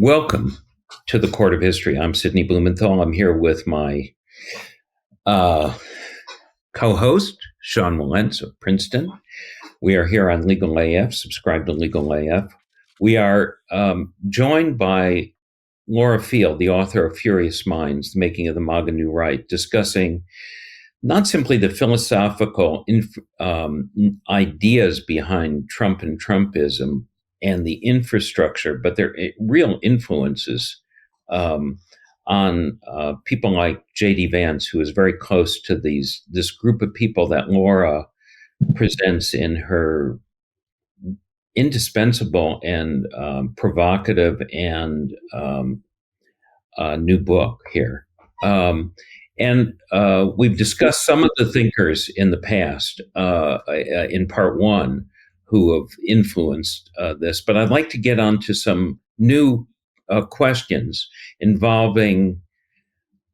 Welcome to the Court of History. I'm Sidney Blumenthal. I'm here with my co-host, Sean Wilentz of Princeton. We are here on Legal AF. Subscribe to Legal AF. We are joined by Laura Field, the author of Furious Minds, The Making of the MAGA New Right, discussing not simply the philosophical ideas behind Trump and Trumpism and the infrastructure, but their real influences on people like JD Vance, who is very close to this group of people that Laura presents in her indispensable and provocative and new book here. And we've discussed some of the thinkers in the past in part one who have influenced this, but I'd like to get on to some new questions involving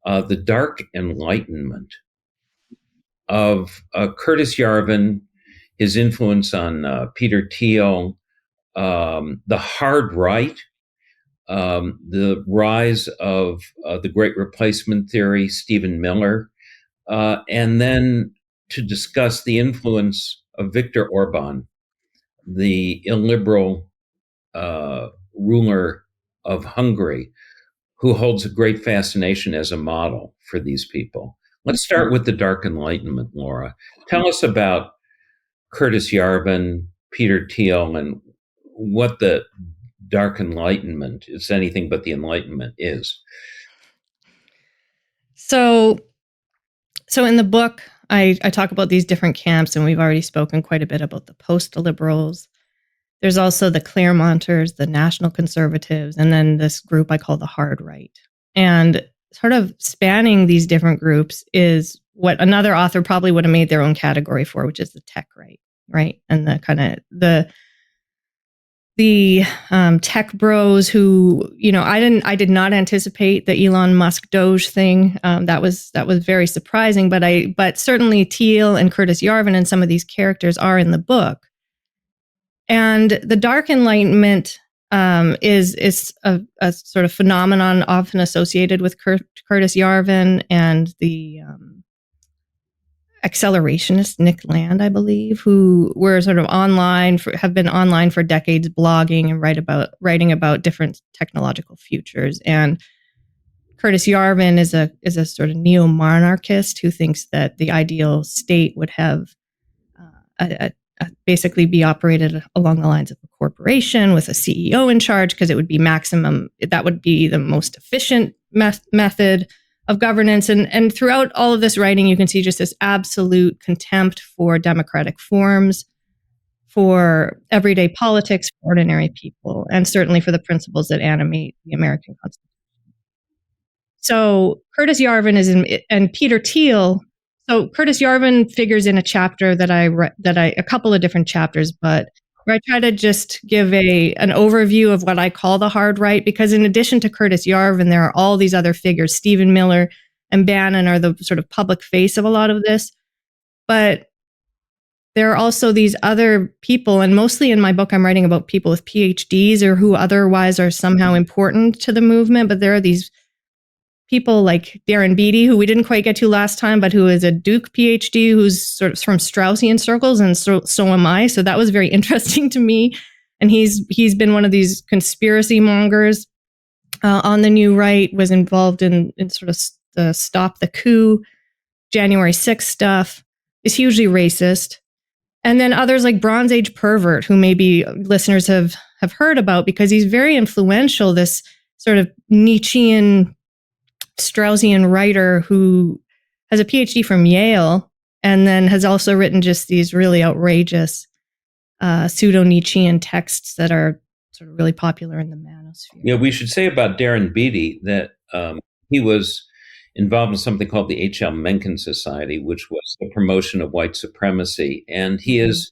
the dark enlightenment of Curtis Yarvin, his influence on Peter Thiel, the hard right, the rise of the Great Replacement Theory, Stephen Miller, and then to discuss the influence of Viktor Orbán, the illiberal ruler of Hungary, who holds a great fascination as a model for these people. Let's start with the Dark Enlightenment, Laura. Tell us about Curtis Yarvin, Peter Thiel, and what the Dark Enlightenment, it's anything but the Enlightenment, is. So in the book, I talk about these different camps, and we've already spoken quite a bit about the post-liberals. There's also the Claremonters, the National Conservatives, and then this group I call the hard right. And sort of spanning these different groups is what another author probably would have made their own category for, which is the tech right? And the kind of the tech bros who, I did not anticipate the Elon Musk Doge thing. That was very surprising, but certainly Thiel and Curtis Yarvin and some of these characters are in the book. And the Dark Enlightenment is a sort of phenomenon often associated with Curtis Yarvin and the accelerationist Nick Land, I believe, who were sort of have been online for decades, blogging and writing about different technological futures. And Curtis Yarvin is a sort of neo-monarchist who thinks that the ideal state would have basically be operated along the lines of a corporation with a CEO in charge, because it would be that would be the most efficient method of governance. And throughout all of this writing, you can see just this absolute contempt for democratic forms, for everyday politics, for ordinary people, and certainly for the principles that animate the American Constitution. So Curtis Yarvin and Peter Thiel. So Curtis Yarvin figures in a chapter a couple of different chapters, but where I try to just give an overview of what I call the hard right, because in addition to Curtis Yarvin, there are all these other figures. Stephen Miller and Bannon are the sort of public face of a lot of this. But there are also these other people, and mostly in my book, I'm writing about people with PhDs or who otherwise are somehow important to the movement. But there are these people like Darren Beattie, who we didn't quite get to last time, but who is a Duke PhD, who's sort of from Straussian circles, and so am I. So that was very interesting to me. And he's been one of these conspiracy mongers on the New Right, was involved in sort of the Stop the Coup, January 6th stuff, is hugely racist. And then others like Bronze Age Pervert, who maybe listeners have heard about, because he's very influential, this sort of Nietzschean Straussian writer who has a PhD from Yale, and then has also written just these really outrageous pseudo-Nietzschean texts that are sort of really popular in the manosphere. Yeah, we should say about Darren Beattie that he was involved in something called the H.L. Mencken Society, which was the promotion of white supremacy. And he is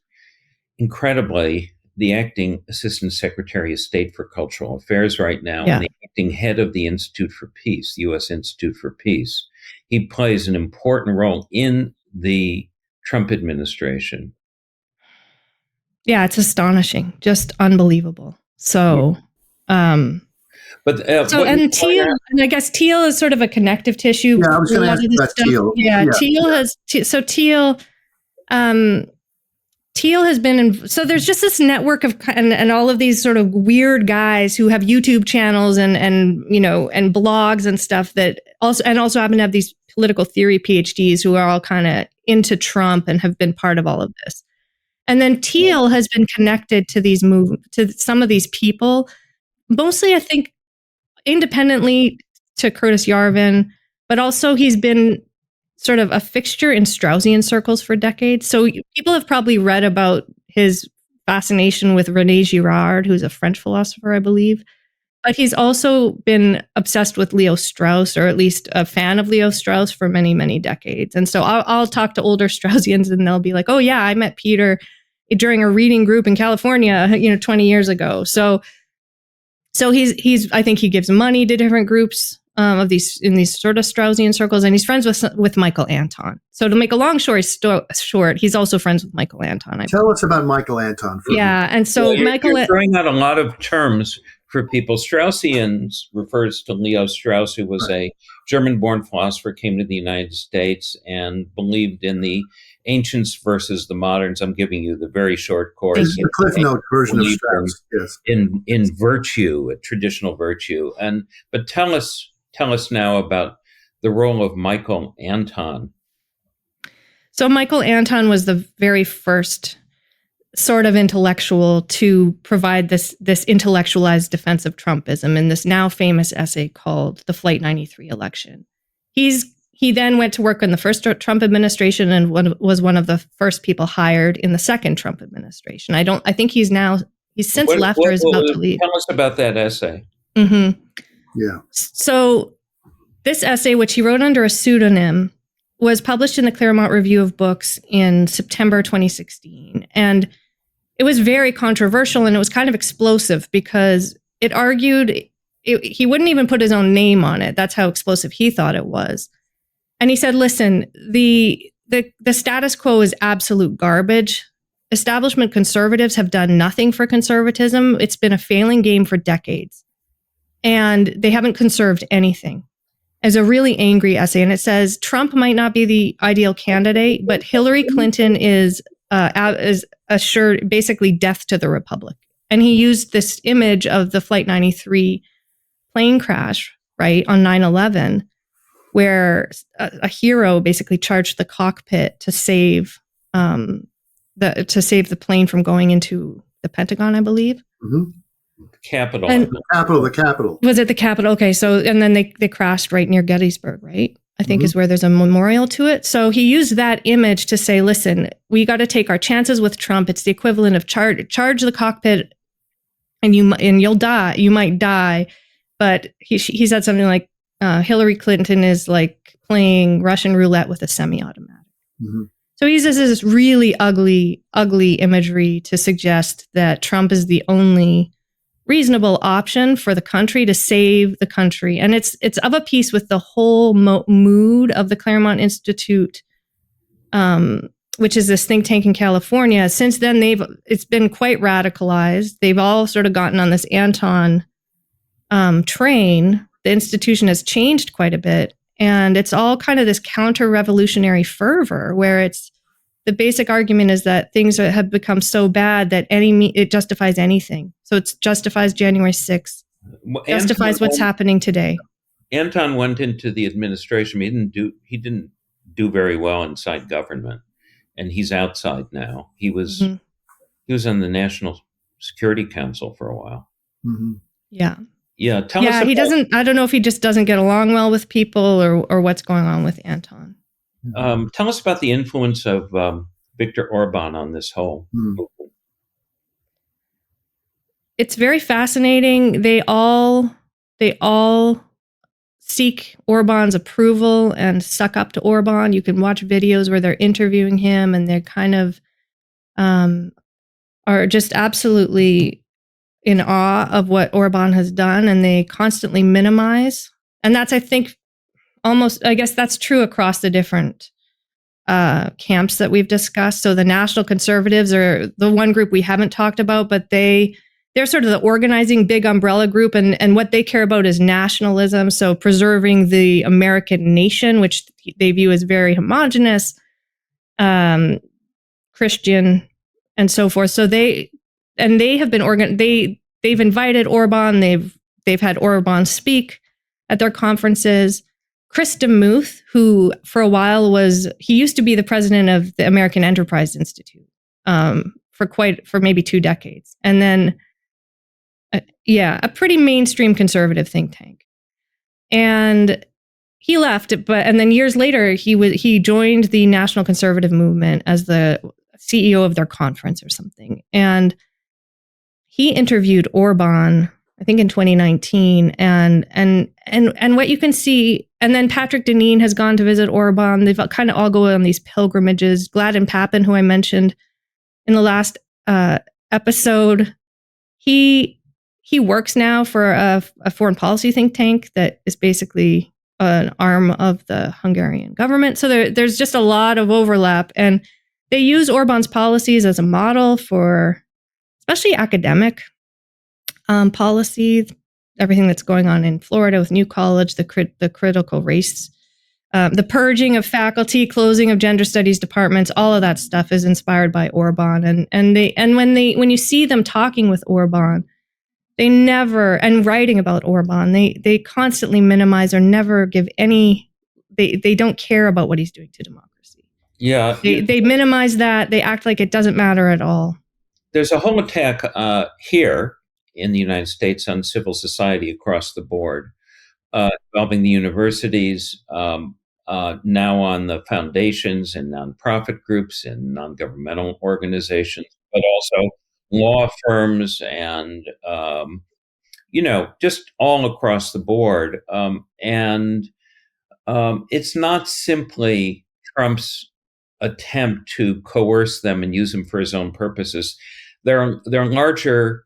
incredibly the acting Assistant Secretary of State for Cultural Affairs right now, and the acting head of the Institute for Peace, the U.S. Institute for Peace. He plays an important role in the Trump administration. Yeah, it's astonishing, just unbelievable. So, But and Thiel, and I guess Thiel is sort of a connective tissue. Yeah, I was going to ask about Thiel. Yeah, Thiel has Thiel has been in, so there's just this network of and all of these sort of weird guys who have YouTube channels and blogs and stuff that also happen to have these political theory PhDs who are all kind of into Trump and have been part of all of this. And then Thiel has been connected to to some of these people, mostly I think independently to Curtis Yarvin, but also he's been sort of a fixture in Straussian circles for decades. So people have probably read about his fascination with René Girard, who's a French philosopher, I believe. But he's also been obsessed with Leo Strauss, or at least a fan of Leo Strauss for many, many decades. And so I'll talk to older Straussians and they'll be like, oh yeah, I met Peter during a reading group in California, 20 years ago. So he's I think he gives money to different groups in these sort of Straussian circles, and he's friends with Michael Anton. So to make a long story short, he's also friends with Michael Anton. Tell us about Michael Anton. And so you're throwing out a lot of terms for people. Straussians refers to Leo Strauss, who was a German-born philosopher, came to the United States and believed in the ancients versus the moderns. I'm giving you the very short course. The Cliff Note version of Strauss, yes. In virtue, a traditional virtue. But tell us now about the role of Michael Anton. So Michael Anton was the very first sort of intellectual to provide this intellectualized defense of Trumpism in this now famous essay called The Flight 93 Election. He then went to work in the first Trump administration and was one of the first people hired in the second Trump administration. I think he's since left or is about to leave. Tell us about that essay. Mm-hmm. Yeah. So this essay, which he wrote under a pseudonym, was published in the Claremont Review of Books in September 2016. And it was very controversial and it was kind of explosive because it argued he wouldn't even put his own name on it. That's how explosive he thought it was. And he said, listen, the status quo is absolute garbage. Establishment conservatives have done nothing for conservatism. It's been a failing game for decades. And they haven't conserved anything. As a really angry essay. And it says, Trump might not be the ideal candidate, but Hillary Clinton is assured basically death to the Republic. And he used this image of the Flight 93 plane crash, right, on 9/11, where a hero basically charged the cockpit to save the plane from going into the Pentagon, I believe. Mm-hmm. Capitol. The Capitol. Was it the Capitol? Okay, so and then they crashed right near Gettysburg, right? I think is where there's a memorial to it. So he used that image to say, listen, we got to take our chances with Trump. It's the equivalent of charge the cockpit and you'll die. You might die. But he said something like, Hillary Clinton is like playing Russian roulette with a semi-automatic. Mm-hmm. So he uses this really ugly imagery to suggest that Trump is the only reasonable option for the country to save the country. And it's of a piece with the whole mood of the Claremont Institute, which is this think tank in California. Since then, it's been quite radicalized. They've all sort of gotten on this Anton train. The institution has changed quite a bit. And it's all kind of this counter-revolutionary fervor where the basic argument is that things have become so bad that it justifies anything. So it justifies January 6th, justifies what's happening today. Anton went into the administration. He didn't do very well inside government, and he's outside now. He was on the National Security Council for a while. Mm-hmm. Yeah. Yeah. Tell us. He doesn't. I don't know if he just doesn't get along well with people or what's going on with Anton. Tell us about the influence of Viktor Orbán on this whole movement. It's very fascinating. They all seek Orbán's approval and suck up to Orbán. You can watch videos where they're interviewing him, and they're kind of are just absolutely in awe of what Orbán has done, and they constantly minimize. And that's, I think, I guess that's true across the different camps that we've discussed. So the National Conservatives are the one group we haven't talked about, but they they're sort of the organizing big umbrella group, and what they care about is nationalism. So preserving the American nation, which they view as very homogenous, Christian, and so forth. So they have been they've invited Orbán. They've had Orbán speak at their conferences. Chris DeMuth, who for a while he used to be the president of the American Enterprise Institute for maybe 2 decades, and then a pretty mainstream conservative think tank, and he left. And then years later, he joined the National Conservative Movement as the CEO of their conference or something, and he interviewed Orbán, I think in 2019, and what you can see, and then Patrick Deneen has gone to visit Orbán. They've kind of all go on these pilgrimages. Gladden Papin, who I mentioned in the last episode, he works now for a foreign policy think tank that is basically an arm of the Hungarian government. So there's just a lot of overlap, and they use Orbán's policies as a model for especially academic policy, everything that's going on in Florida with New College, the critical race, the purging of faculty, closing of gender studies departments, all of that stuff is inspired by Orbán. And when you see them talking with Orbán, they never, and writing about Orbán, they constantly minimize or never give any, they don't care about what he's doing to democracy. Yeah. They minimize that. They act like it doesn't matter at all. There's a whole attack here in the United States on civil society across the board, involving the universities, now on the foundations and nonprofit groups and non-governmental organizations, but also law firms and, just all across the board. And it's not simply Trump's attempt to coerce them and use them for his own purposes. There are larger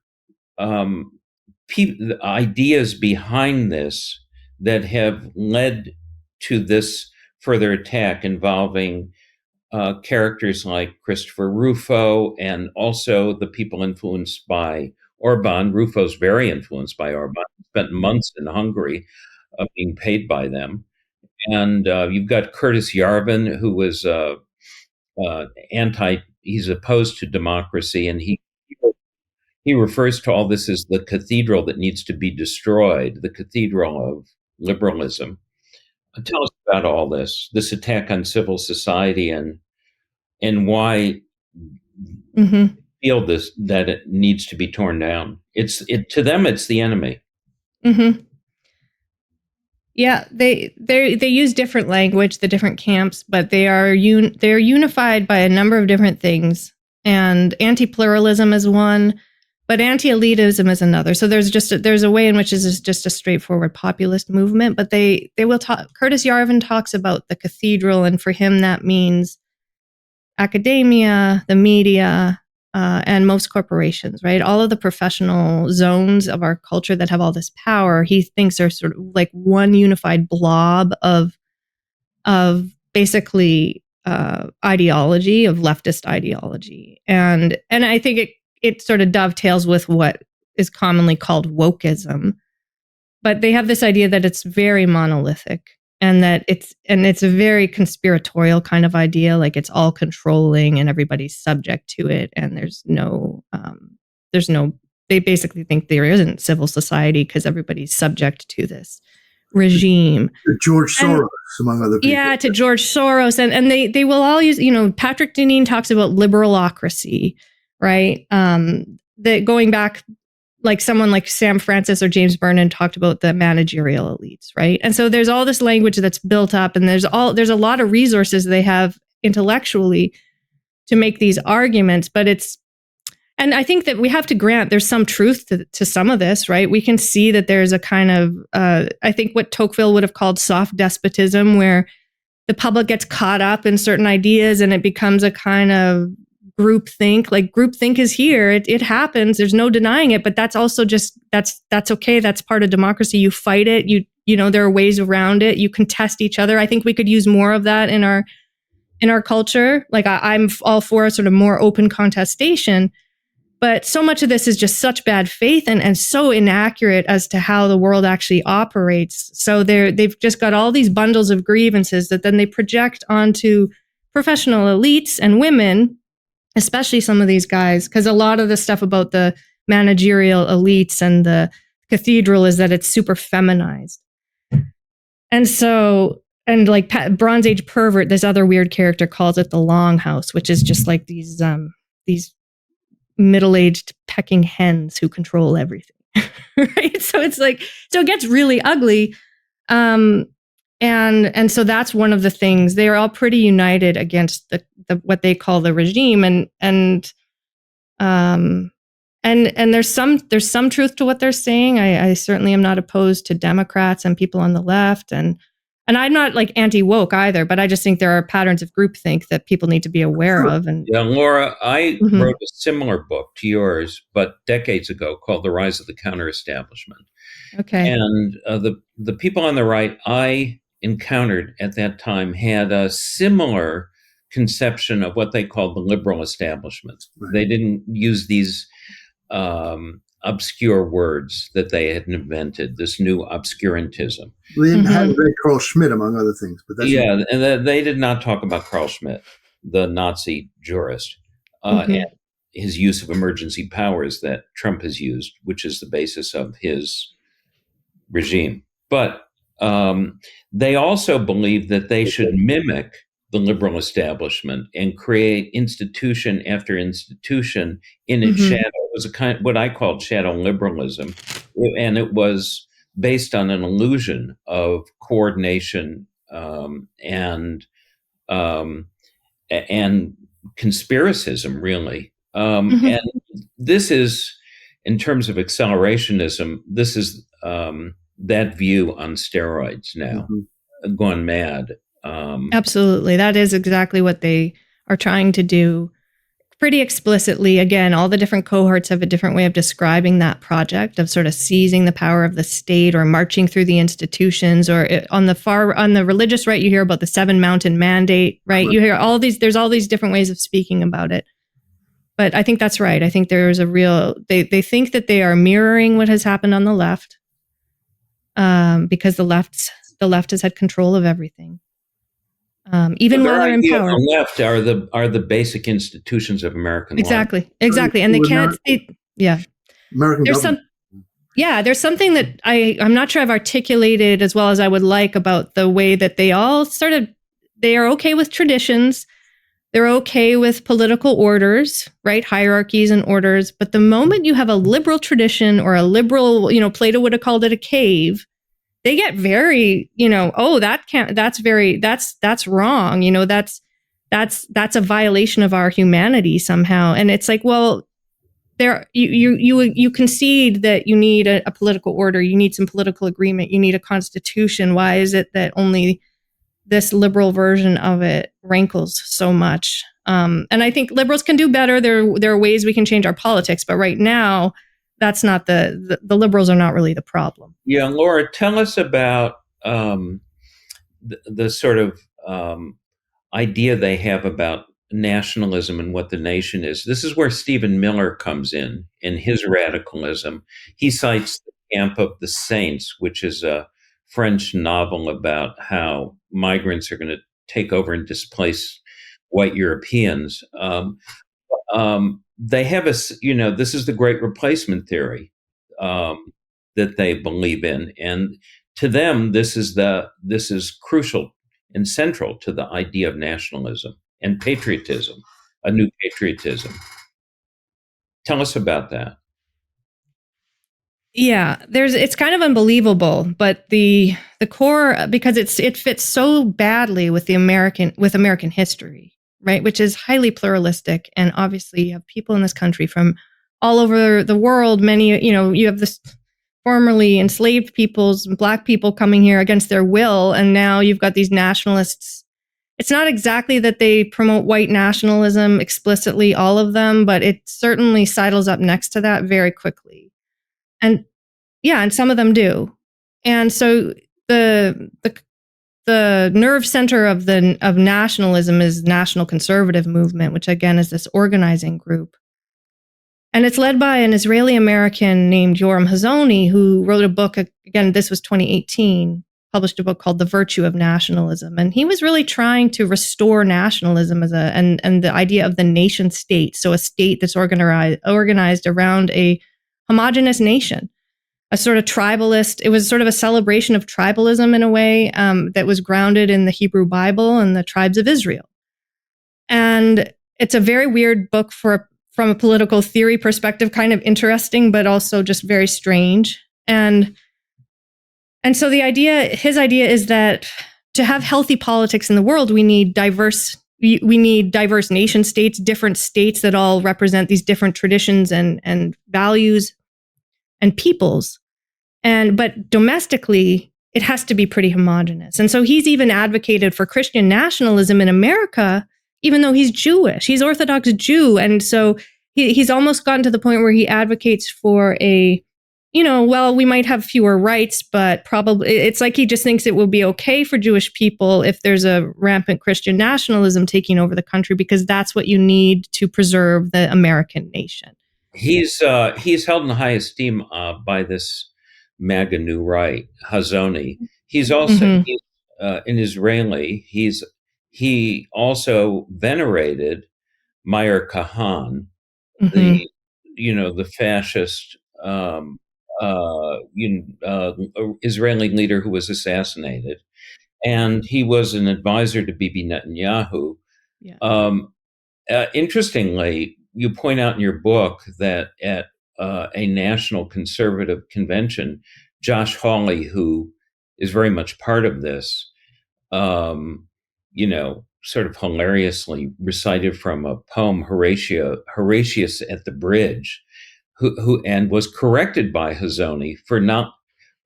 ideas behind this that have led to this further attack, involving characters like Christopher Rufo and also the people influenced by Orbán. Rufo's very influenced by Orbán. He spent months in Hungary being paid by them. And you've got Curtis Yarvin, who was he's opposed to democracy, and he refers to all this as the cathedral that needs to be destroyed, the cathedral of liberalism. Tell us about all this attack on civil society, and why you feel that it needs to be torn down. To them, it's the enemy. Mm-hmm. Yeah, they use different language, the different camps, but they're unified by a number of different things. And anti-pluralism is one, but anti-elitism is another. So there's a way in which this is just a straightforward populist movement. But they will talk. Curtis Yarvin talks about the cathedral, and for him that means academia, the media, and most corporations, right? All of the professional zones of our culture that have all this power, he thinks are sort of like one unified blob of basically ideology, of leftist ideology. And I think it sort of dovetails with what is commonly called wokeism. But they have this idea that it's very monolithic, and that it's a very conspiratorial kind of idea, like it's all controlling and everybody's subject to it, and they basically think there isn't civil society because everybody's subject to this regime. George Soros, among other people. Yeah, to George Soros. And they will all use, Patrick Deneen talks about liberalocracy, right? That going back, like someone like Sam Francis or James Burnham talked about the managerial elites, right? And so there's all this language that's built up, and there's a lot of resources they have intellectually to make these arguments, and I think that we have to grant there's some truth to some of this, right? We can see that there's a kind of, I think what Tocqueville would have called soft despotism, where the public gets caught up in certain ideas and it becomes a kind of groupthink. Like groupthink is here. It happens. There's no denying it, but that's also just, that's okay. That's part of democracy. You fight it. There are ways around it. You contest each other. I think we could use more of that in our culture. Like I'm all for sort of more open contestation. But so much of this is just such bad faith and so inaccurate as to how the world actually operates. So they've just got all these bundles of grievances that then they project onto professional elites and women, especially some of these guys, because a lot of the stuff about the managerial elites and the cathedral is that it's super feminized. And so, and like Bronze Age pervert, this other weird character calls it the longhouse, which is just like these middle-aged pecking hens who control everything. Right? So it's like, so it gets really ugly. And so that's one of the things. They are all pretty united against the what they call the regime. And there's some truth to what they're saying. I certainly am not opposed to Democrats and people on the left, and I'm not like anti-woke either, but I just think there are patterns of groupthink that people need to be aware of. And yeah, Laura, I wrote a similar book to yours, but decades ago, called "The Rise of the Counter-Establishment." Okay, and the people on the right I encountered at that time had a similar conception of what they called the liberal establishment. Right. They didn't use these obscure words that they had invented, this new obscurantism. They had Carl Schmitt, among other things. But that's and they did not talk about Carl Schmitt, the Nazi jurist, and his use of emergency powers that Trump has used, which is the basis of his regime. But they also believe that they should mimic the liberal establishment and create institution after institution in its shadow. It was a kind of what I called shadow liberalism, and it was based on an illusion of coordination and conspiracism, really. And this is, in terms of accelerationism, this is that view on steroids now, gone mad. Absolutely. That is exactly what they are trying to do pretty explicitly. Again, all the different cohorts have a different way of describing that project of sort of seizing the power of the state or marching through the institutions. Or on the religious right, you hear about the 7 Mountain Mandate, right? You hear there's all these different ways of speaking about it. But I think that's right. I think there's a real, they think that they are mirroring what has happened on the left, because the left has had control of everything. Even while they're in power. The left are the basic institutions of American life. Exactly. And they can't, American there's government. there's something that I'm not sure I've articulated as well as I would like about the way that they all they are okay with traditions. They're okay with political orders, right? Hierarchies and orders. But the moment you have a liberal tradition or a liberal, Plato would have called it a cave, they get very, that's wrong. That's a violation of our humanity somehow. And it's like, well, you concede that you need a political order, you need some political agreement, you need a constitution. Why is it that only this liberal version of it rankles so much? And I think liberals can do better. There are ways we can change our politics, but right now, that's not the liberals are not really the problem. Yeah, Laura, tell us about the sort of idea they have about nationalism and what the nation is. This is where Stephen Miller comes in his radicalism. He cites The Camp of the Saints, which is a French novel about how migrants are going to take over and displace white Europeans. They have this is the great replacement theory that they believe in, and to them, this is crucial and central to the idea of nationalism and patriotism, a new patriotism. Tell us about that. Yeah, it's kind of unbelievable, but the core, because it fits so badly with American history, right? Which is highly pluralistic, and obviously you have people in this country from all over the world. Many, you have this formerly enslaved peoples, Black people coming here against their will, and now you've got these nationalists. It's not exactly that they promote white nationalism explicitly, all of them, but it certainly sidles up next to that very quickly. And some of them do. And so the nerve center of nationalism is National Conservative Movement, which again is this organizing group. And it's led by an Israeli-American named Yoram Hazony, who wrote a book, again, this was 2018, published a book called The Virtue of Nationalism. And he was really trying to restore nationalism and the idea of the nation state. So a state that's organized around a homogenous nation, a sort of tribalist. It was sort of a celebration of tribalism in a way that was grounded in the Hebrew Bible and the tribes of Israel. And it's a very weird book from a political theory perspective, kind of interesting, but also just very strange. And so his idea is that to have healthy politics in the world, we need diverse nation states, different states that all represent these different traditions and values and peoples. But domestically, it has to be pretty homogenous. And so he's even advocated for Christian nationalism in America, even though he's Jewish. He's Orthodox Jew. And so he's almost gotten to the point where he advocates for we might have fewer rights, but probably it's like he just thinks it will be okay for Jewish people if there's a rampant Christian nationalism taking over the country, because that's what you need to preserve the American nation. He's held in high esteem by this MAGA new right, Hazony. He's also an Israeli. He also venerated Meir Kahan, the fascist Israeli leader who was assassinated, and he was an advisor to Bibi Netanyahu. Yeah. Interestingly, you point out in your book that at a national conservative convention, Josh Hawley, who is very much part of this, sort of hilariously recited from a poem, Horatius at the Bridge, who and was corrected by Hazony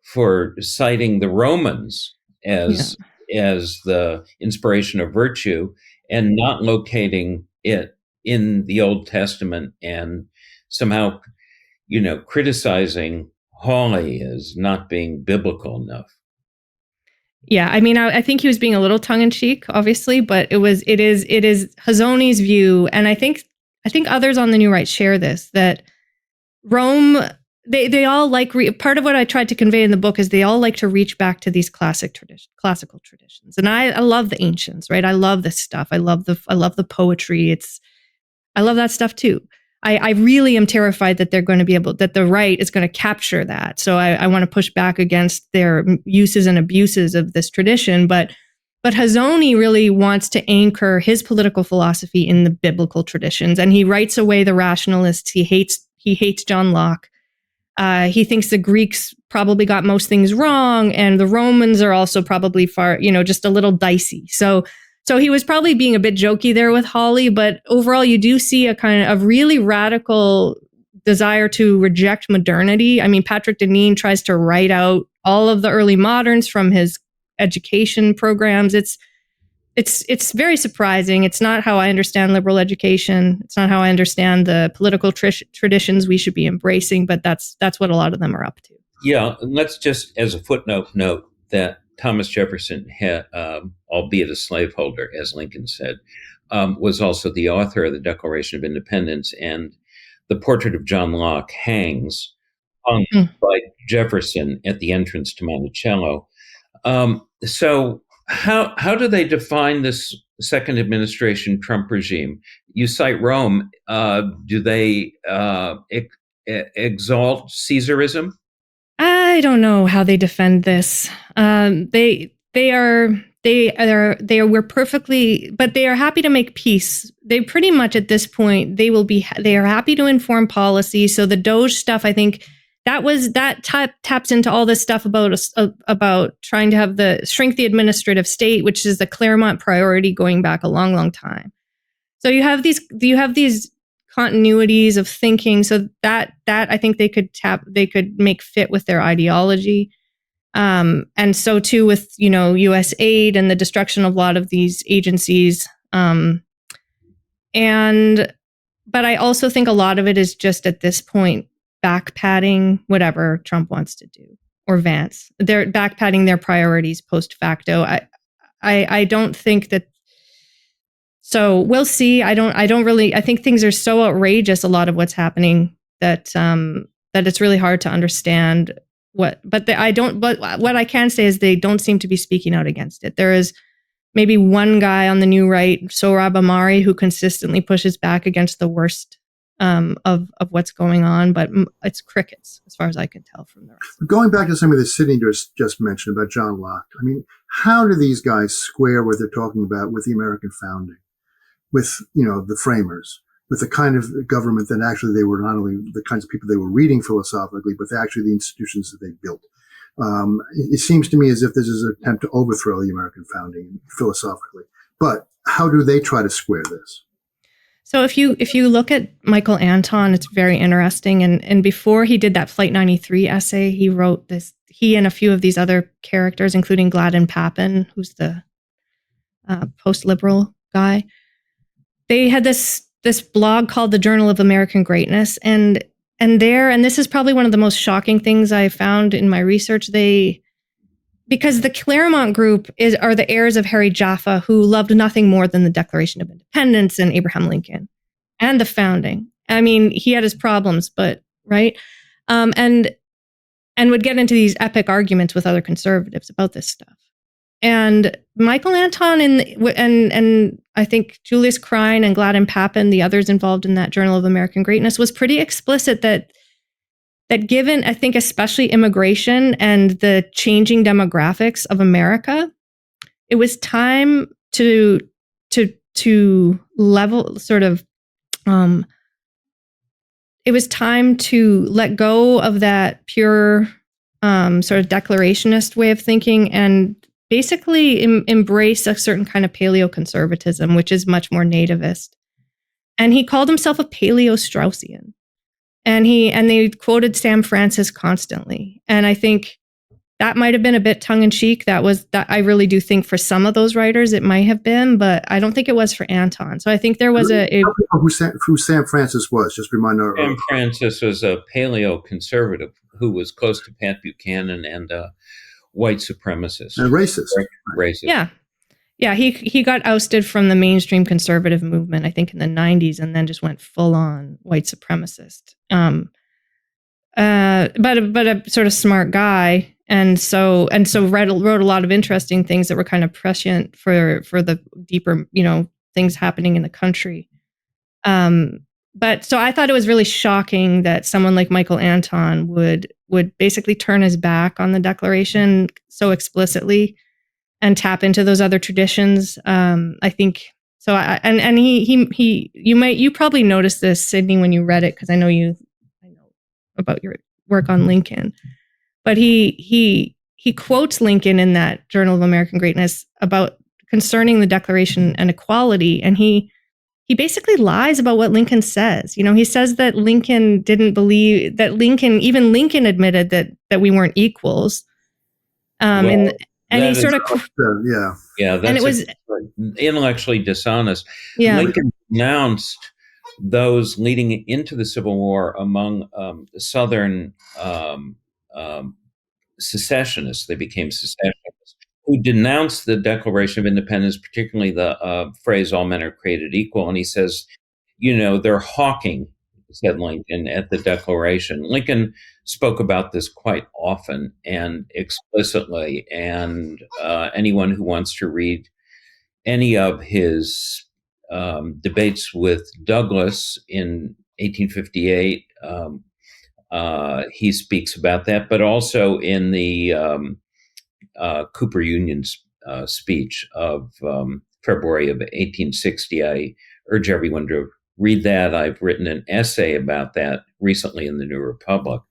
for citing the Romans as the inspiration of virtue and not locating it in the Old Testament, and somehow, criticizing Hawley as not being biblical enough. Yeah, I mean, I think he was being a little tongue-in-cheek, obviously, but it is Hazony's view, and I think others on the New Right share this, that Rome, they all like part of what I tried to convey in the book is they all like to reach back to these classical traditions, and I love the ancients, right? I love this stuff. I love the poetry. I love that stuff too. I really am terrified that that the right is going to capture that. So I want to push back against their uses and abuses of this tradition. But Hazony really wants to anchor his political philosophy in the biblical traditions, and he writes away the rationalists. He hates John Locke. He thinks the Greeks probably got most things wrong, and the Romans are also probably just a little dicey. So he was probably being a bit jokey there with Hawley, but overall you do see a kind of really radical desire to reject modernity. I mean, Patrick Deneen tries to write out all of the early moderns from his education programs. It's very surprising. It's not how I understand liberal education. It's not how I understand the political traditions we should be embracing, but that's what a lot of them are up to. Yeah, and let's just, as a footnote, note that Thomas Jefferson, albeit a slaveholder, as Lincoln said, was also the author of the Declaration of Independence, and the portrait of John Locke hangs hung by Jefferson at the entrance to Monticello. So how do they define this second administration Trump regime? You cite Rome. Do they exalt Caesarism? I don't know how they defend this. We're perfectly, but they are happy to make peace. They pretty much at this point, they are happy to inform policy. So the Doge stuff, I think that taps into all this stuff about trying to shrink the administrative state, which is the Claremont priority going back a long, long time. So you have these continuities of thinking, so that I think they could make fit with their ideology, and so too with U.S. aid and the destruction of a lot of these agencies, but I also think a lot of it is just at this point backpatting whatever Trump wants to do, or Vance. They're backpatting their priorities post facto. I don't think that. So we'll see. I think things are so outrageous, a lot of what's happening, that it's really hard to understand but what I can say is they don't seem to be speaking out against it. There is maybe one guy on the new right, Sohrab Ahmari, who consistently pushes back against the worst of what's going on, but it's crickets as far as I can tell from the rest. Going back to something that Sidney just mentioned about John Locke, I mean, how do these guys square what they're talking about with the American founding, with, the framers, with the kind of government that actually they were not only the kinds of people they were reading philosophically, but actually the institutions that they built? It seems to me as if this is an attempt to overthrow the American founding philosophically. But how do they try to square this? So if you look at Michael Anton, it's very interesting. And before he did that Flight 93 essay, he wrote this. He and a few of these other characters, including Gladden Papin, who's the post-liberal guy, they had this blog called the Journal of American Greatness, and this is probably one of the most shocking things I found in my research. Because the Claremont group are the heirs of Harry Jaffa, who loved nothing more than the Declaration of Independence and Abraham Lincoln and the founding. I mean, he had his problems, but right, and would get into these epic arguments with other conservatives about this stuff. And Michael Anton and I think Julius Krein and Gladden Papin, the others involved in that Journal of American Greatness, was pretty explicit that given, I think, especially immigration and the changing demographics of America, it was time to level sort of, it was time to let go of that pure sort of declarationist way of thinking and basically embrace a certain kind of paleoconservatism, which is much more nativist. And he called himself a Paleo-Straussian. And they quoted Sam Francis constantly. And I think that might have been a bit tongue-in-cheek. That I really do think for some of those writers it might have been, but I don't think it was for Anton. So I think there was who Sam Francis was. Just remind our Sam Francis was a paleo-conservative who was close to Pat Buchanan and white supremacist and racist. Racist. Yeah, he got ousted from the mainstream conservative movement, I think, in the 90s, and then just went full on white supremacist. But a sort of smart guy, and so wrote a lot of interesting things that were kind of prescient for the deeper, things happening in the country. But so I thought it was really shocking that someone like Michael Anton would basically turn his back on the Declaration so explicitly and tap into those other traditions. I think so. You probably noticed this, Sidney, when you read it, because I know about your work on Lincoln. But he quotes Lincoln in that Journal of American Greatness about concerning the Declaration and equality, and he basically lies about what Lincoln says. He says that Lincoln didn't believe that even Lincoln admitted that we weren't equals. And he sort of, that's and it was intellectually dishonest. Yeah. Lincoln denounced those leading into the Civil War among Southern secessionists. They became secessionists who denounced the Declaration of Independence, particularly the phrase "all men are created equal." And he says, they're hawking, said Lincoln, at the Declaration. Lincoln spoke about this quite often and explicitly, and anyone who wants to read any of his debates with Douglas in 1858, he speaks about that, but also in the Cooper Union's speech of February of 1860. I urge everyone to read that. I've written an essay about that recently in the New Republic.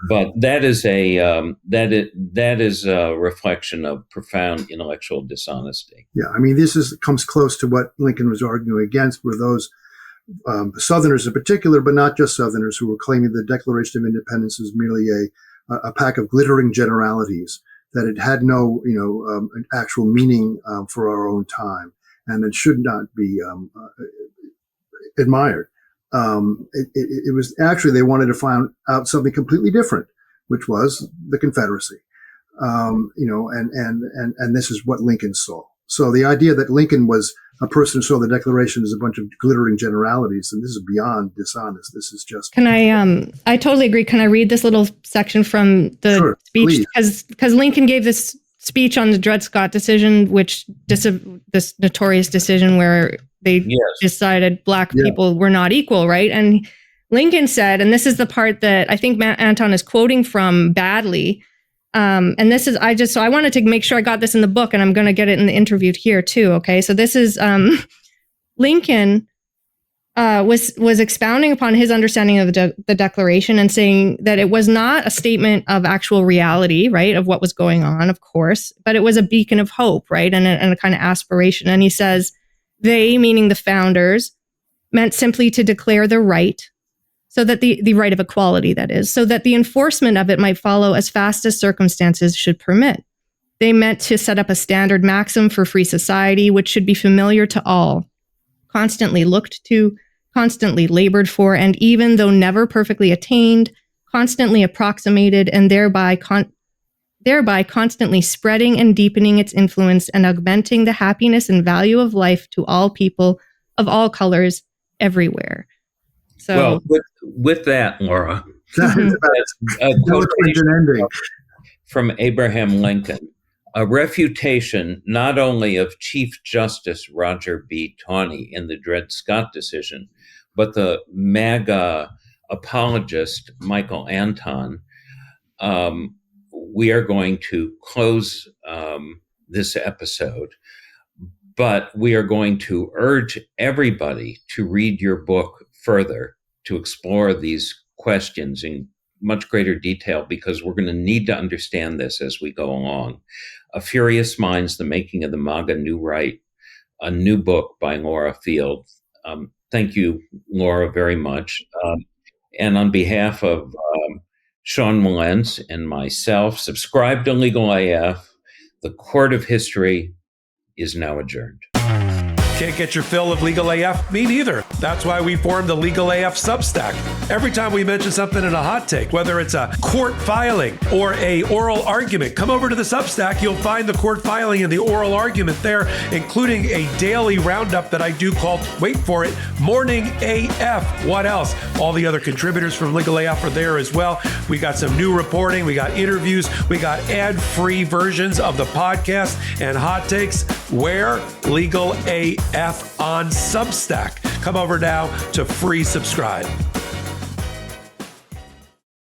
But that is a reflection of profound intellectual dishonesty. Yeah, I mean, comes close to what Lincoln was arguing against, were those Southerners in particular, but not just Southerners, who were claiming the Declaration of Independence was merely a pack of glittering generalities, that it had no, an actual meaning for our own time, and it should not be admired. It was actually, they wanted to find out something completely different, which was the Confederacy. And this is what Lincoln saw. So the idea that Lincoln was a person who saw the Declaration as a bunch of glittering generalities, and this is beyond dishonest. This is just. Can I totally agree. Can I read this little section from the speech? Because Lincoln gave this speech on the Dred Scott decision, which this notorious decision where they decided black people were not equal, right? And Lincoln said, and this is the part that I think Anton is quoting from badly. And this is, so I wanted to make sure I got this in the book, and I'm going to get it in the interview here too. Okay. So this is, Lincoln, was expounding upon his understanding of the Declaration and saying that it was not a statement of actual reality, right, of what was going on, of course, but it was a beacon of hope, right, and a kind of aspiration. And he says, they, meaning the founders, meant simply to declare the right, so that the right of equality, that is, so that the enforcement of it might follow as fast as circumstances should permit. They meant to set up a standard maxim for free society, which should be familiar to all, constantly looked to, constantly labored for, and even though never perfectly attained, constantly approximated, and thereby constantly spreading and deepening its influence and augmenting the happiness and value of life to all people of all colors everywhere. So, well, with that, Laura, from Abraham Lincoln, a refutation not only of Chief Justice Roger B. Taney in the Dred Scott decision, but the MAGA apologist Michael Anton. We are going to close this episode, but we are going to urge everybody to read your book further, to explore these questions in much greater detail, because we're going to need to understand this as we go along. A Furious Minds, The Making of the MAGA New Right, a new book by Laura Field. Thank you, Laura, very much. And on behalf of Sean Wilentz and myself, subscribe to Legal AF. The Court of History is now adjourned. Can't get your fill of Legal AF? Me neither. That's why we formed the Legal AF Substack. Every time we mention something in a hot take, whether it's a court filing or a oral argument, come over to the Substack. You'll find the court filing and the oral argument there, including a daily roundup that I do called, wait for it, Morning AF. What else? All the other contributors from Legal AF are there as well. We got some new reporting. We got interviews. We got ad-free versions of the podcast and hot takes. Where? Legal AF on Substack. Come over now to free subscribe.